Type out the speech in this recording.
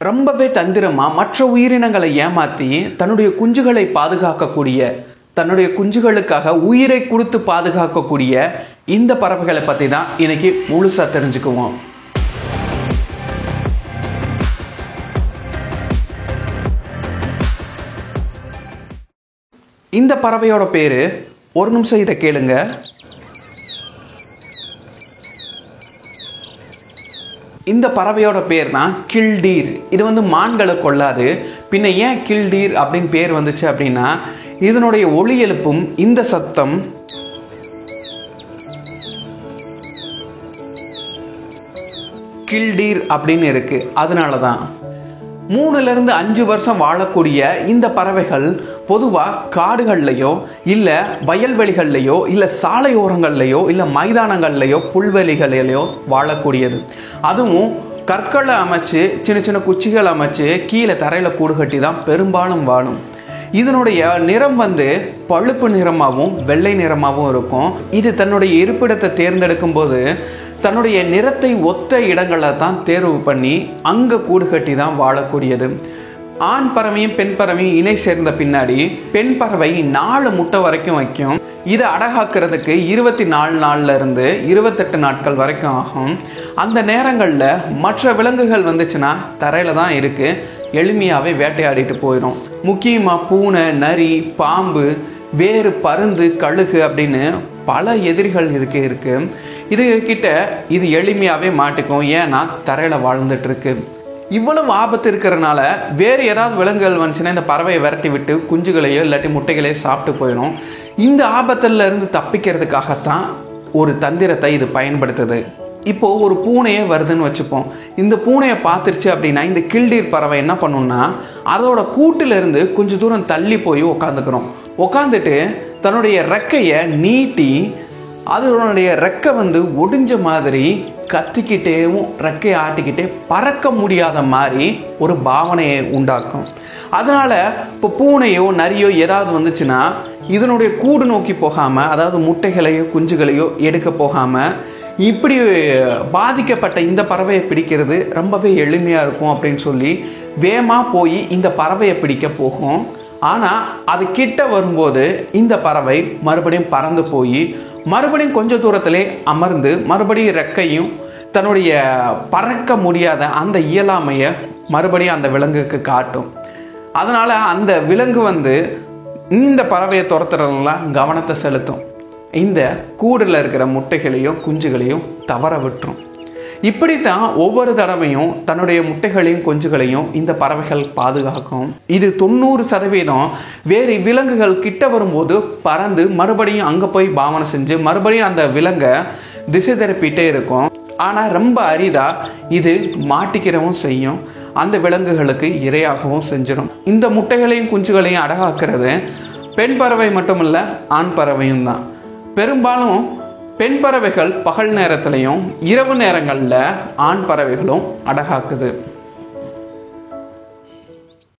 ரொம்பவே தந்திரமா மற்ற உயிரினங்களை ஏமாற்றி தன்னுடைய குஞ்சுகளை பாதுகாக்கக்கூடிய, தன்னுடைய குஞ்சுகளுக்காக உயிரை கொடுத்து பாதுகாக்கக்கூடிய இந்த பறவைகளை பற்றி தான் இன்னைக்கு முழுசா தெரிஞ்சுக்குவோம். இந்த பறவையோட பேரு, ஒரு நிமிஷம் இதை கேளுங்க. இந்த பறவையோட பேர் தான் கில்டீர். இது மான்களை கொள்ளாது. பின்ன ஏன் கில்டீர் அப்படின்னு பேர் வந்துச்சு அப்படின்னா, இதனுடைய ஒலி எழுப்பும் இந்த சத்தம் கில்டீர் அப்படின்னு இருக்கு. அதனால தான் 3 to 5 வருஷம் வாழக்கூடிய இந்த பறவைகள் பொதுவாக காடுகள்லையோ இல்லை வயல்வெளிகள்லையோ இல்லை சாலையோரங்கள்லையோ இல்லை மைதானங்கள்லையோ புல்வெளிகளிலையோ வாழக்கூடியது. அதுவும் கற்களை அமைச்சு சின்ன சின்ன குச்சிகள் அமைச்சு கீழே தரையில் கூடு கட்டி தான் பெரும்பாலும் வாழும். இதனுடைய நிறம் பழுப்பு நிறமாகவும் வெள்ளை நிறமாகவும் இருக்கும். இது தன்னுடைய இருப்பிடத்தை தேர்ந்தெடுக்கும் போது தன்னுடைய நிறத்தை ஒத்த இடங்களை தான் தேர்வு பண்ணி அங்கே கூடு கட்டி தான் வாழக்கூடியது. ஆண் பறவையும் பெண் பறவையும் இணை சேர்ந்த பின்னாடி பெண் பறவை 4 முட்டை வரைக்கும் வைக்கும். இதை அடகாக்கிறதுக்கு 24 நாள்ல இருந்து 28 நாட்கள் வரைக்கும் ஆகும். அந்த நேரங்களில் மற்ற விலங்குகள் வந்துச்சுன்னா தரையில தான் இருக்கு, எளிமையாகவே வேட்டையாடிட்டு போயிடும். முக்கியமாக பூனை, நரி, பாம்பு, வேறு, பருந்து, கழுகு அப்படின்னு பல எதிரிகள் இதுக்கு இருக்கு. இது கிட்ட இது எளிமையாகவே மாட்டிக்கும், ஏன்னா தரையில் வாழ்ந்துட்டு இருக்கு. இவ்வளவு ஆபத்து இருக்கிறதுனால வேறு ஏதாவது விலங்குகள் வந்துச்சுன்னா இந்த பறவையை விரட்டி விட்டு குஞ்சுகளையோ இல்லாட்டி முட்டைகளையோ சாப்பிட்டு போயிடும். இந்த ஆபத்துல இருந்து தப்பிக்கிறதுக்காகத்தான் ஒரு தந்திரத்தை இது பயன்படுத்துது. இப்போ ஒரு பூனையே வருதுன்னு வச்சுப்போம். இந்த பூனையை பார்த்துருச்சு அப்படின்னா இந்த கில்டீர் பறவை என்ன பண்ணும்னா, அதோட கூட்டிலிருந்து கொஞ்சம் தூரம் தள்ளி போய் உக்காந்துட்டு தன்னுடைய ரெக்கையை நீட்டி அதனுடைய ரெக்கை ஒடிஞ்ச மாதிரி கத்திக்கிட்டேவும் ரெக்கையை ஆட்டிக்கிட்டே பறக்க முடியாத மாதிரி ஒரு பாவனையை உண்டாக்கும். அதனால இப்போ பூனையோ நரியோ ஏதாவது வந்துச்சுன்னா இதனுடைய கூடு நோக்கி போகாம, அதாவது முட்டைகளையோ குஞ்சுகளையோ எடுக்க போகாம, இப்படி பாதிக்கப்பட்ட இந்த பறவையை பிடிக்கிறது ரொம்பவே எளிமையாக இருக்கும் அப்படின்னு சொல்லி வேகமாக போய் இந்த பறவையை பிடிக்க போகும். ஆனால் அது கிட்ட வரும்போது இந்த பறவை மறுபடியும் பறந்து போய் மறுபடியும் கொஞ்சம் தூரத்திலே அமர்ந்து மறுபடியும் ரெக்கையும் தன்னுடைய பறக்க முடியாத அந்த இயலாமையை மறுபடியும் அந்த விலங்குக்கு காட்டும். அதனால் அந்த விலங்கு இந்த பறவையை துரத்துறதுலாம் கவனத்தை செலுத்தும். இந்த கூடில் இருக்கிற முட்டைகளையும் குஞ்சுகளையும் தவற விட்டுரும். இப்படித்தான் ஒவ்வொரு தடவையும் தன்னுடைய முட்டைகளையும் குஞ்சுகளையும் இந்த பறவைகள் பாதுகாக்கும். இது 90% வேறு விலங்குகள் கிட்ட வரும்போது பறந்து மறுபடியும் அங்கே போய் பாவனை செஞ்சு மறுபடியும் அந்த விலங்கை திசை திருப்பிட்டே இருக்கும். ஆனால் ரொம்ப அரிதா இது மாட்டிக்கிறவும் செய்யும், அந்த விலங்குகளுக்கு இரையாகவும் செஞ்சிடும். இந்த முட்டைகளையும் குஞ்சுகளையும் அடகாக்கிறது பெண் பறவை மட்டும் இல்லை, ஆண் பறவையும் தான். பெரும்பாலும் பெண் பறவைகள் பகல் நேரத்திலையும் இரவு நேரங்களில் ஆண் பறவைகளும் அடகாக்குது.